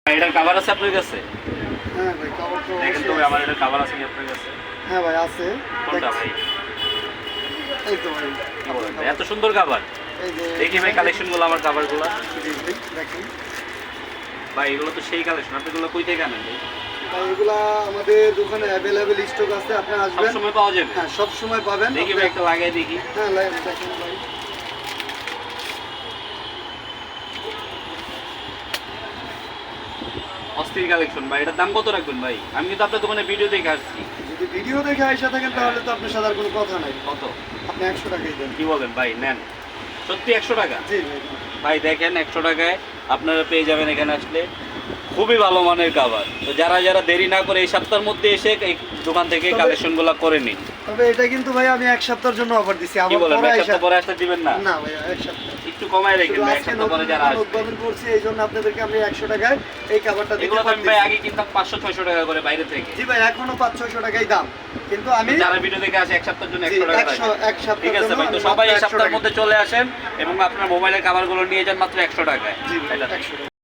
এটার কভার আছে আপনার কাছে? হ্যাঁ ভাই, কভার তো দেখেন তো ভাই, আমার এটার কভার আছে কি আপনার কাছে? হ্যাঁ ভাই আছে। কোনটা ভাই? এই তো ভাই, কি বলেন ভাই, এত সুন্দর কভার! এই যে দেখি ভাই কালেকশনগুলো, আমার কভারগুলো। জি ভাই, দেখেন ভাই এগুলো তো সেই কালেকশন, আপনি এগুলো কই থেকে আনেন ভাই? ভাই, এগুলা আমাদের দোকানে অ্যাভেলেবেল স্টক আছে, আপনি সব আসবেন। সময় পাওয়া যাবে? হ্যাঁ, সব সময় পাবেন। দেখি ভাই, একটা লাগাই দেখি। হ্যাঁ দেখেন ভাই, অস্থির কালেকশন ভাই, এটার দাম কত রাখবেন ভাই? আমি কিন্তু আপনার দোকানে ভিডিও দেখে আসছি। যদি ভিডিও দেখে আইসা থাকেন তাহলে তো আপনার সাথে আর কোনো কথা নাই। কত? আপনি 100 টাকাই দেন। কি বলেন ভাই, নেন। সত্যি 100 টাকা? জি ভাই। ভাই দেখেন, 100 টাকায় আপনারা পেয়ে যাবেন এখানে আসলে খুবই ভালো মানের খাবার। তো যারা যারা দেরি না করে এই সপ্তাহের মধ্যে এসে এই দোকান থেকে কালেকশনগুলো করে নিন। তবে এটা কিন্তু ভাই আমি এক সপ্তাহের জন্য অফার দিছি। কি আমার বলেন পরে ভাই, এক আইসা সপ্তাহ পরে আসতে দিবেন না? না ভাই, এক সপ্তাহ একটু কমায় রাখেন শুধু ভাই, এক আজকে সপ্তাহ পরে যারা আসবে। উদ্বোধন করছি, এই জন্য আপনাদেরকে আমি 100 টাকায় এই খাবারটা দিতে এগুলো তো আমি ভাই পারতেছি। আগে কিনতাম 500-600 টাকা করে বাইরে থেকে। জি ভাই, এখনো 500-600 টাকাই দাম, কিন্তু আমি যারা ভিডিও দেখে আসে এক সপ্তাহের জন্য জি, 100 টাকা এক রাখেন। সপ্তাহের ঠিক আছে জন্য ভাই, তো আমি সবাই মাত্র এই 100 সপ্তাহের টাকায়। মধ্যে চলে আসেন এবং আপনার মোবাইলের খাবারগুলো নিয়ে যান মাত্র 100 টাকায়। জি ভাই, এটা 100 টাকা।